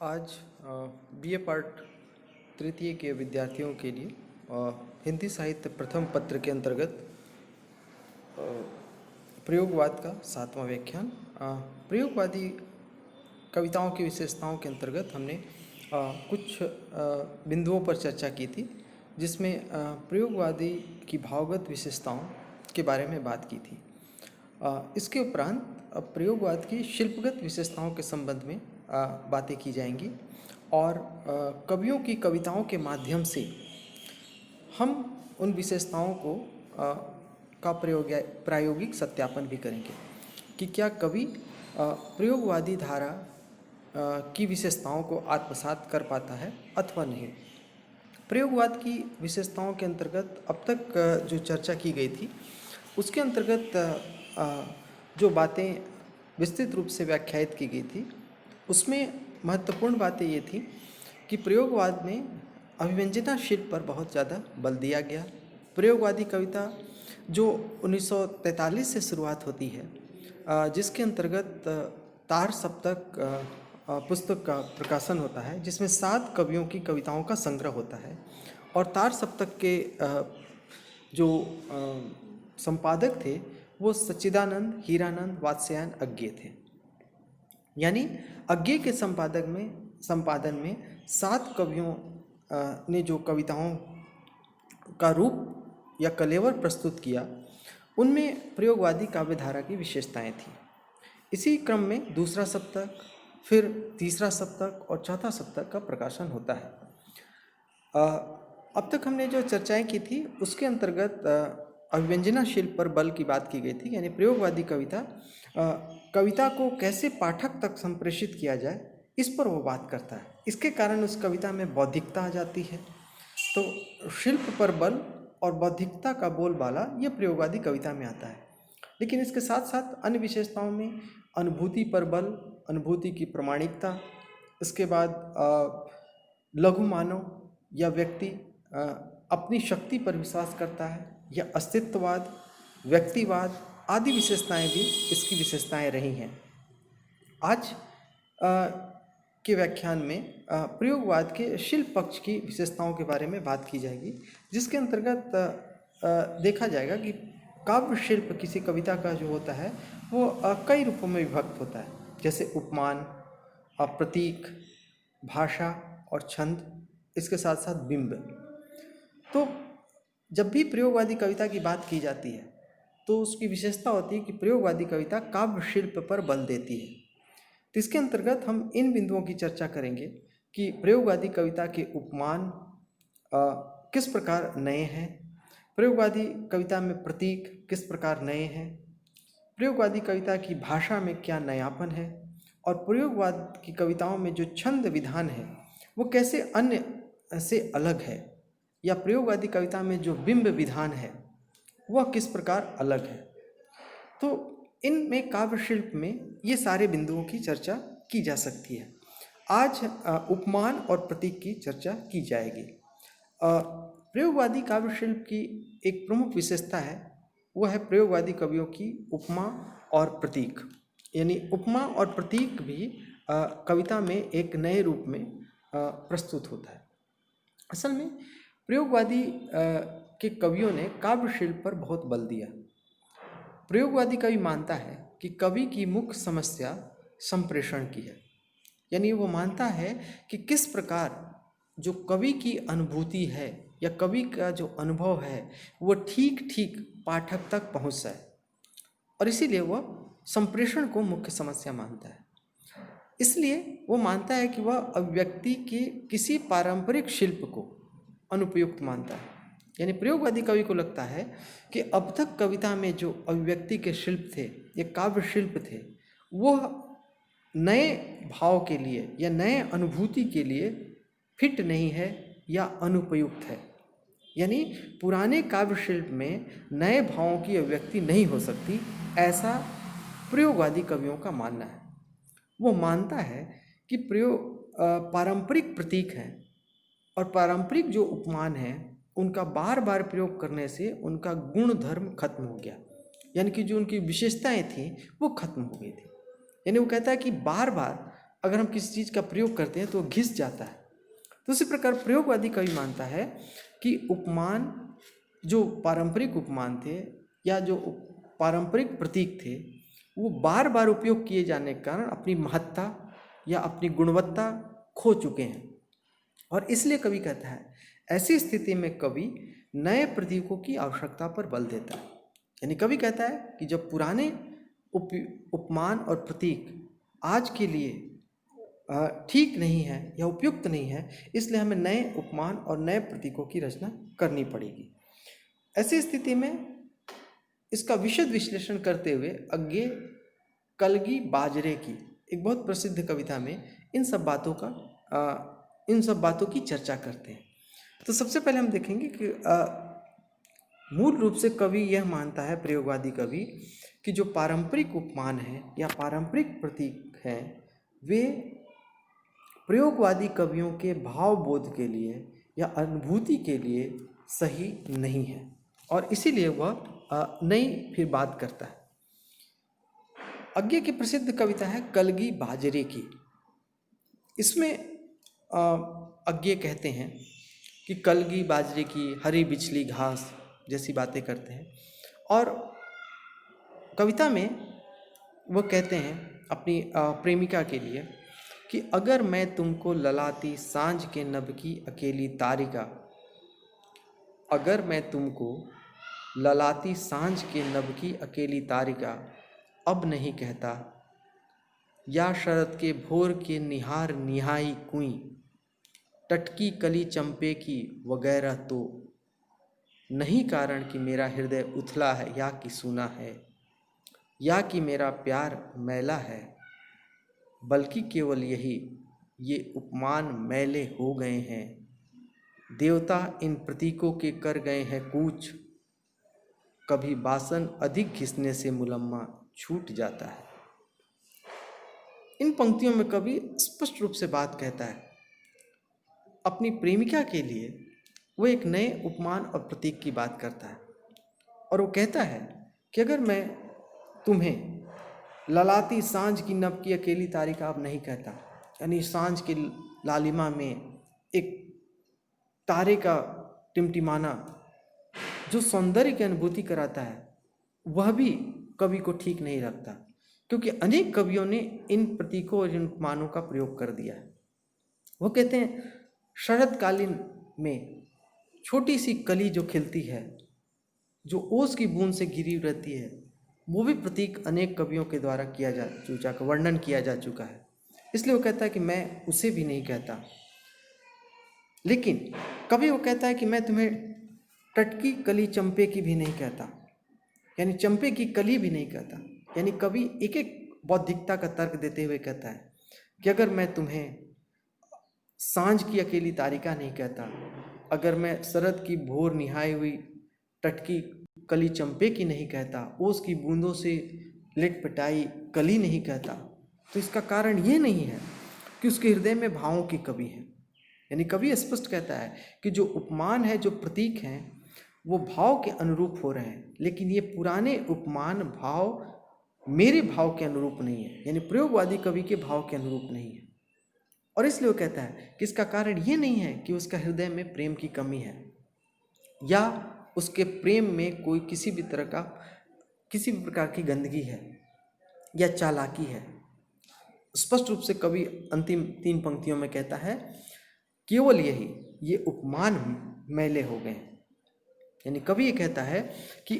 आज BA part तृतीय के विद्यार्थियों के लिए हिंदी साहित्य प्रथम पत्र के अंतर्गत प्रयोगवाद का 7वां व्याख्यान। प्रयोगवादी कविताओं की विशेषताओं के अंतर्गत हमने कुछ बिंदुओं पर चर्चा की थी, जिसमें प्रयोगवादी की भावगत विशेषताओं के बारे में बात की थी। इसके उपरांत अब प्रयोगवाद की शिल्पगत विशेषताओं के संबंध में बातें की जाएंगी और कवियों की कविताओं के माध्यम से हम उन विशेषताओं को का प्रायोगिक सत्यापन भी करेंगे कि क्या कवि प्रयोगवादी धारा की विशेषताओं को आत्मसात कर पाता है अथवा नहीं। प्रयोगवाद की विशेषताओं के अंतर्गत अब तक जो चर्चा की गई थी उसके अंतर्गत जो बातें विस्तृत रूप से व्याख्यायित की गई थी उसमें महत्वपूर्ण बातें ये थी कि प्रयोगवाद में अभिव्यंजना शिल्प पर बहुत ज़्यादा बल दिया गया। प्रयोगवादी कविता जो 1943 से शुरुआत होती है, जिसके अंतर्गत तार सप्तक पुस्तक का प्रकाशन होता है, जिसमें 7 कवियों की कविताओं का संग्रह होता है और तार सप्तक के जो संपादक थे वो सच्चिदानंद, हीरानंद, वात्स्यायन, अज्ञे थे। यानी अज्ञे के संपादन में 7 कवियों ने जो कविताओं का रूप या कलेवर प्रस्तुत किया, उनमें प्रयोगवादी काव्यधारा की विशेषताएं थीं। इसी क्रम में दूसरा सप्तक, फिर तीसरा सप्तक और चौथा सप्तक का प्रकाशन होता है। अब तक हमने जो चर्चाएं की थी उसके अंतर्गत अभिव्यंजना शिल्प पर बल की बात की गई थी, यानी प्रयोगवादी कविता को कैसे पाठक तक संप्रेषित किया जाए, इस पर वो बात करता है। इसके कारण उस कविता में बौद्धिकता आ जाती है। तो शिल्प पर बल और बौद्धिकता का बोलबाला ये प्रयोगवादी कविता में आता है। लेकिन इसके साथ साथ अन्य विशेषताओं में अनुभूति पर बल, अनुभूति की प्रामाणिकता, इसके बाद लघु मानव या व्यक्ति अपनी शक्ति पर विश्वास करता है, या अस्तित्ववाद, व्यक्तिवाद आदि विशेषताएं भी इसकी विशेषताएं रही हैं। आज के व्याख्यान में प्रयोगवाद के शिल्प पक्ष की विशेषताओं के बारे में बात की जाएगी, जिसके अंतर्गत देखा जाएगा कि काव्य शिल्प किसी कविता का जो होता है वो कई रूपों में विभक्त होता है, जैसे उपमान, प्रतीक, भाषा और छंद, इसके साथ साथ बिंब। तो जब भी प्रयोगवादी कविता की बात की जाती है तो उसकी विशेषता होती है कि प्रयोगवादी कविता काव्य शिल्प पर बल देती है। तो इसके अंतर्गत हम इन बिंदुओं की चर्चा करेंगे कि प्रयोगवादी कविता के उपमान किस प्रकार नए हैं, प्रयोगवादी कविता में प्रतीक किस प्रकार नए हैं, प्रयोगवादी कविता की भाषा में क्या नयापन है, और प्रयोगवाद की कविताओं में जो छंद विधान है वो कैसे अन्य से अलग है, या प्रयोगवादी कविता में जो बिंब विधान है वह किस प्रकार अलग है। तो इनमें काव्य शिल्प में ये सारे बिंदुओं की चर्चा की जा सकती है। आज उपमान और प्रतीक की चर्चा की जाएगी। प्रयोगवादी काव्य शिल्प की एक प्रमुख विशेषता है, वह है प्रयोगवादी कवियों की उपमा और प्रतीक। यानी उपमा और प्रतीक भी कविता में एक नए रूप में प्रस्तुत होता है। असल में प्रयोगवादी के कवियों ने काव्य शिल्प पर बहुत बल दिया। प्रयोगवादी कवि मानता है कि कवि की मुख्य समस्या संप्रेषण की है, यानी वो मानता है कि किस प्रकार जो कवि की अनुभूति है या कवि का जो अनुभव है वो ठीक ठीक पाठक तक पहुंच जाए, और इसीलिए वह संप्रेषण को मुख्य समस्या मानता है। इसलिए वो मानता है कि वह अभिव्यक्ति के किसी पारंपरिक शिल्प को अनुपयुक्त मानता है। यानी प्रयोगवादी कवि को लगता है कि अब तक कविता में जो अभिव्यक्ति के शिल्प थे या काव्य शिल्प थे वह नए भाव के लिए या नए अनुभूति के लिए फिट नहीं है या अनुपयुक्त है। यानी पुराने काव्य शिल्प में नए भावों की अभिव्यक्ति नहीं हो सकती, ऐसा प्रयोगवादी कवियों का मानना है। वो मानता है कि पारंपरिक प्रतीक हैं और पारंपरिक जो उपमान हैं उनका बार बार प्रयोग करने से उनका गुण धर्म खत्म हो गया, यानी कि जो उनकी विशेषताएं थी वो खत्म हो गई थी। यानी वो कहता है कि बार बार अगर हम किसी चीज़ का प्रयोग करते हैं तो वो घिस जाता है। तो उसी प्रकार प्रयोगवादी कवि मानता है कि उपमान, जो पारंपरिक उपमान थे या जो पारंपरिक प्रतीक थे, वो बार बार उपयोग किए जाने के कारण अपनी महत्ता या अपनी गुणवत्ता खो चुके हैं। और इसलिए कवि कहता है, ऐसी स्थिति में कवि नए प्रतीकों की आवश्यकता पर बल देता है। यानी कवि कहता है कि जब पुराने उपमान और प्रतीक आज के लिए ठीक नहीं है या उपयुक्त नहीं है, इसलिए हमें नए उपमान और नए प्रतीकों की रचना करनी पड़ेगी। ऐसी स्थिति में इसका विशद विश्लेषण करते हुए अज्ञे कलगी बाजरे की एक बहुत प्रसिद्ध कविता में इन सब बातों की चर्चा करते हैं। तो सबसे पहले हम देखेंगे कि मूल रूप से कवि यह मानता है, प्रयोगवादी कवि, कि जो पारंपरिक उपमान है या पारंपरिक प्रतीक हैं, वे प्रयोगवादी कवियों के भावबोध के लिए या अनुभूति के लिए सही नहीं है, और इसीलिए वह नई फिर बात करता है। अज्ञे की प्रसिद्ध कविता है कलगी बाजरे की। इसमें अज्ञे कहते हैं कि कलगी बाजरे की, हरी बिछली घास जैसी बातें करते हैं। और कविता में वो कहते हैं अपनी प्रेमिका के लिए कि अगर मैं तुमको ललाती सांझ के नभ की अकेली तारिका, अगर मैं तुमको ललाती सांझ के नभ की अकेली तारिका, अब नहीं कहता, या शरद के भोर के निहार निहाई कुई, टटकी कली चंपे की वगैरह, तो नहीं कारण कि मेरा हृदय उथला है या कि सूना है, या कि मेरा प्यार मैला है, बल्कि केवल यही, ये उपमान मैले हो गए हैं, देवता इन प्रतीकों के कर गए हैं कूच, कभी बासन अधिक घिसने से मुलम्मा छूट जाता है। इन पंक्तियों में कवि स्पष्ट रूप से बात कहता है। अपनी प्रेमिका के लिए वो एक नए उपमान और प्रतीक की बात करता है, और वो कहता है कि अगर मैं तुम्हें ललाती सांझ की नभ की अकेली तारिका अब नहीं कहता, यानी सांझ की लालिमा में एक तारे का टिमटिमाना जो सौंदर्य की अनुभूति कराता है, वह भी कवि को ठीक नहीं लगता, क्योंकि अनेक कवियों ने इन प्रतीकों और इन उपमानों का प्रयोग कर दिया है। वो कहते हैं शरदकालीन में छोटी सी कली जो खिलती है, जो ओस की बूंद से घिरी रहती है, वो भी प्रतीक अनेक कवियों के द्वारा वर्णन किया जा चुका है। इसलिए वो कहता है कि मैं उसे भी नहीं कहता। लेकिन कभी वो कहता है कि मैं तुम्हें टटकी कली चंपे की भी नहीं कहता, यानी चंपे की कली भी नहीं कहता। यानी कवि एक एक बौद्धिकता का तर्क देते हुए कहता है कि अगर मैं तुम्हें सांझ की अकेली तारिका नहीं कहता, अगर मैं शरद की भोर निहाई हुई टटकी कली चंपे की नहीं कहता, ओस की बूंदों से लिटपटाई कली नहीं कहता, तो इसका कारण ये नहीं है कि उसके हृदय में भावों की कमी है। यानी कवि स्पष्ट कहता है कि जो उपमान है, जो प्रतीक हैं, वो भाव के अनुरूप हो रहे हैं, लेकिन ये पुराने उपमान भाव मेरे भाव के अनुरूप नहीं है, यानी प्रयोगवादी कवि के भाव के अनुरूप नहीं है। और इसलिए वो कहता है कि इसका कारण ये नहीं है कि उसका हृदय में प्रेम की कमी है या उसके प्रेम में कोई किसी भी प्रकार की गंदगी है या चालाकी है। स्पष्ट रूप से कवि अंतिम 3 पंक्तियों में कहता है, केवल यही, ये उपमान मैले हो गए। यानी कवि ये कहता है कि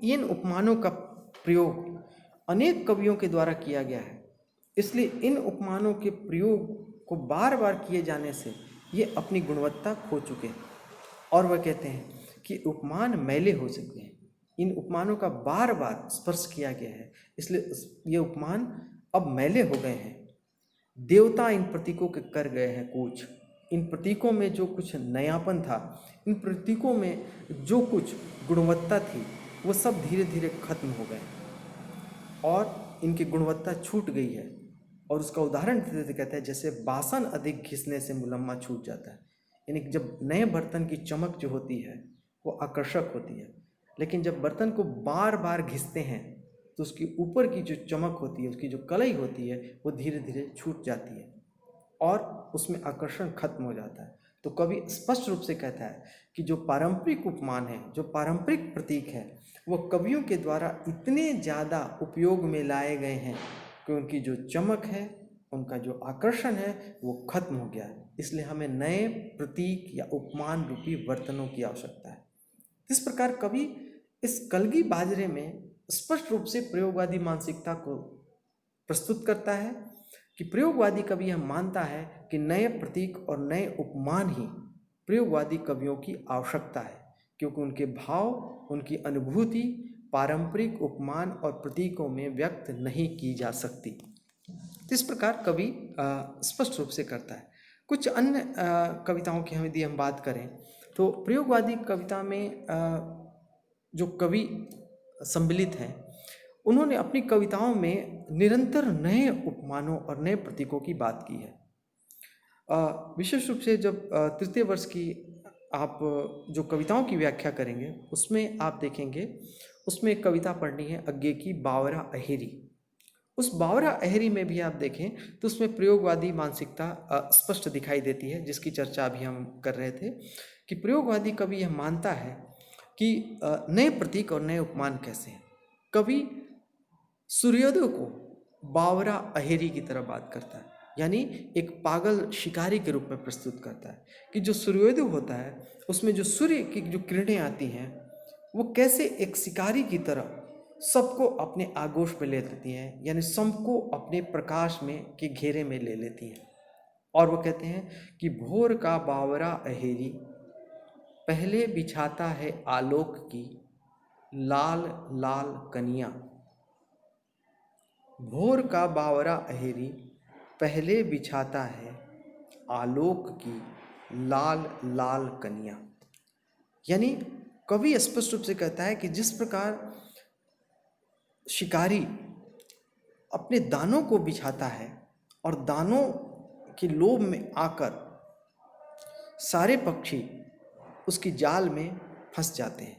इन उपमानों का प्रयोग अनेक कवियों के द्वारा किया गया है, इसलिए इन उपमानों के प्रयोग को बार बार किए जाने से ये अपनी गुणवत्ता खो चुके हैं। और वह कहते हैं कि उपमान मैले हो सकते हैं, इन उपमानों का बार बार स्पर्श किया गया है, इसलिए ये उपमान अब मैले हो गए हैं। देवता इन प्रतीकों के कर गए हैं कूच, इन प्रतीकों में जो कुछ नयापन था, इन प्रतीकों में जो कुछ गुणवत्ता थी, वो सब धीरे धीरे खत्म हो गए और इनकी गुणवत्ता छूट गई है। और उसका उदाहरण देते देते कहते हैं, जैसे बासन अधिक घिसने से मुलम्मा छूट जाता है। यानी जब नए बर्तन की चमक जो होती है वो आकर्षक होती है, लेकिन जब बर्तन को बार बार घिसते हैं तो उसकी ऊपर की जो चमक होती है, उसकी जो कलई होती है, वो धीरे धीरे छूट जाती है और उसमें आकर्षण खत्म हो जाता है। तो कवि स्पष्ट रूप से कहता है कि जो पारंपरिक उपमान है, जो पारंपरिक प्रतीक है, वो कवियों के द्वारा इतने ज़्यादा उपयोग में लाए गए हैं कि उनकी जो चमक है, उनका जो आकर्षण है, वो खत्म हो गया है। इसलिए हमें नए प्रतीक या उपमान रूपी बर्तनों की आवश्यकता है। इस प्रकार कवि इस कलगी बाजरे में स्पष्ट रूप से प्रयोगवादी मानसिकता को प्रस्तुत करता है कि प्रयोगवादी कवि यह मानता है कि नए प्रतीक और नए उपमान ही प्रयोगवादी कवियों की आवश्यकता है, क्योंकि उनके भाव, उनकी अनुभूति पारंपरिक उपमान और प्रतीकों में व्यक्त नहीं की जा सकती। इस प्रकार कवि स्पष्ट रूप से करता है। कुछ अन्य कविताओं की यदि हम बात करें तो प्रयोगवादी कविता में जो कवि सम्मिलित हैं, उन्होंने अपनी कविताओं में निरंतर नए उपमानों और नए प्रतीकों की बात की है। विशेष रूप से जब तृतीय वर्ष की आप जो कविताओं की व्याख्या करेंगे, उसमें आप देखेंगे, उसमें एक कविता पढ़नी है अज्ञे की बावरा अहेरी। उस बावरा अहेरी में भी आप देखें तो उसमें प्रयोगवादी मानसिकता स्पष्ट दिखाई देती है, जिसकी चर्चा अभी हम कर रहे थे कि प्रयोगवादी कवि यह मानता है कि नए प्रतीक और नए उपमान कैसे हैं। कवि सूर्योदय को बावरा अहेरी की तरह बात करता है, यानी एक पागल शिकारी के रूप में प्रस्तुत करता है कि जो सूर्योदय होता है उसमें जो सूर्य की जो किरणें आती हैं, वो कैसे एक शिकारी की तरह सबको अपने आगोश में ले लेती हैं, यानी सबको अपने प्रकाश में के घेरे में ले लेती हैं। और वो कहते हैं कि भोर का बावरा अहेरी पहले बिछाता है आलोक की लाल लाल कनिया। भोर का बावरा अहेरी पहले बिछाता है आलोक की लाल लाल कनिया। यानी कवि स्पष्ट रूप से कहता है कि जिस प्रकार शिकारी अपने दानों को बिछाता है और दानों के लोभ में आकर सारे पक्षी उसकी जाल में फंस जाते हैं,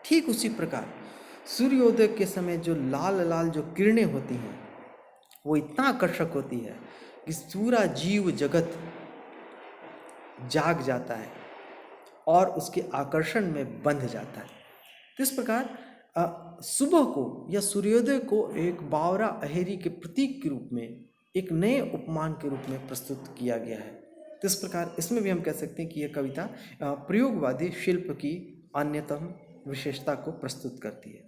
ठीक उसी प्रकार सूर्योदय के समय जो लाल लाल जो किरणें होती हैं, वो इतना आकर्षक होती है कि पूरा जीव जगत जाग जाता है और उसके आकर्षण में बंध जाता है। तो इस प्रकार सुबह को या सूर्योदय को एक बावरा अहेरी के प्रतीक के रूप में, एक नए उपमान के रूप में प्रस्तुत किया गया है। तो इस प्रकार इसमें भी हम कह सकते हैं कि यह कविता प्रयोगवादी शिल्प की अन्यतम विशेषता को प्रस्तुत करती है।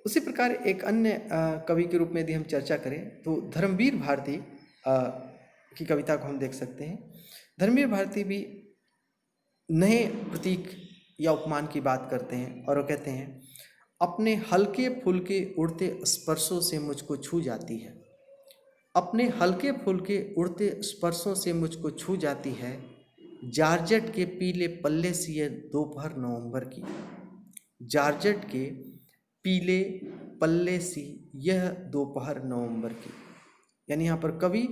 उसी प्रकार एक अन्य कवि के रूप में यदि हम चर्चा करें तो धर्मवीर भारती की कविता को हम देख सकते हैं। धर्मवीर भारती भी नए प्रतीक या उपमान की बात करते हैं और वो कहते हैं, अपने हल्के फुल्के उड़ते स्पर्शों से मुझको छू जाती है, अपने हल्के फुल्के उड़ते स्पर्शों से मुझको छू जाती है, जारजट के पीले पल्ले सी ये दोपहर नवंबर की। जारजट के पीले पल्ले सी यह दोपहर नवंबर की। यानी यहाँ पर कवि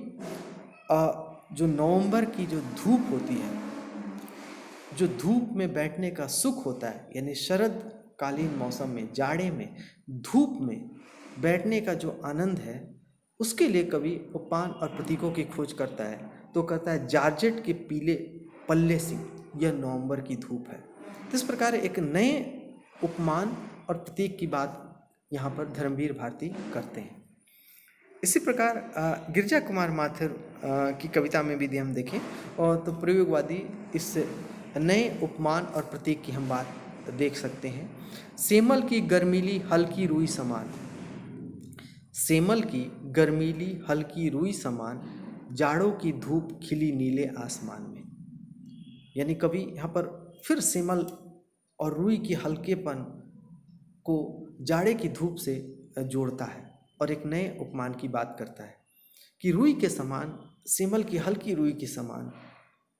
जो नवंबर की जो धूप होती है, जो धूप में बैठने का सुख होता है, यानी शरद कालीन मौसम में, जाड़े में धूप में बैठने का जो आनंद है, उसके लिए कवि उपमान और प्रतीकों की खोज करता है। तो कहता है जारजेट के पीले पल्ले सी यह नवंबर की धूप है। तो इस प्रकार एक नए उपमान और प्रतीक की बात यहाँ पर धर्मवीर भारती करते हैं। इसी प्रकार गिरजा कुमार माथुर की कविता में भी यदि हम देखें और तो प्रयोगवादी इस नए उपमान और प्रतीक की हम बात देख सकते हैं। सेमल की गर्मीली हल्की रुई समान, सेमल की गर्मीली हल्की रुई समान, जाड़ों की धूप खिली नीले आसमान में। यानी कवि यहाँ पर फिर सेमल और रुई की हल्केपन को जाड़े की धूप से जोड़ता है और एक नए उपमान की बात करता है कि रुई के समान, सेमल की हल्की रुई के समान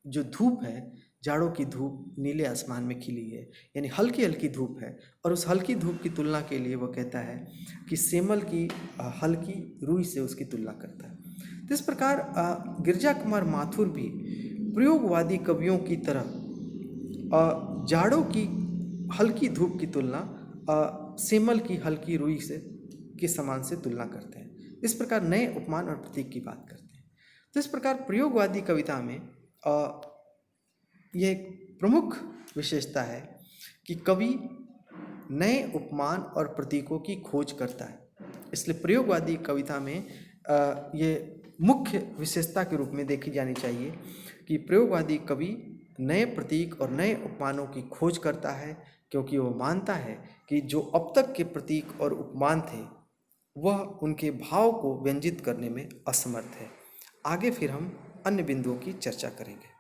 जो धूप है, जाड़ों की धूप नीले आसमान में खिली है, यानी हल्की हल्की धूप है। और उस हल्की धूप की तुलना के लिए वो कहता है कि सेमल की हल्की रुई से उसकी तुलना करता है। तो इस प्रकार गिरजा कुमार माथुर भी प्रयोगवादी कवियों की तरह जाड़ों की हल्की धूप की तुलना सेमल की हल्की रुई से के समान से तुलना करते हैं। इस प्रकार नए उपमान और प्रतीक की बात करते हैं। तो इस प्रकार प्रयोगवादी कविता में यह एक प्रमुख विशेषता है कि कवि नए उपमान और प्रतीकों की खोज करता है। इसलिए प्रयोगवादी कविता में ये मुख्य विशेषता के रूप में देखी जानी चाहिए कि प्रयोगवादी कवि नए प्रतीक और नए उपमानों की खोज करता है, क्योंकि वो मानता है कि जो अब तक के प्रतीक और उपमान थे वह उनके भाव को व्यंजित करने में असमर्थ है। आगे फिर हम अन्य बिंदुओं की चर्चा करेंगे।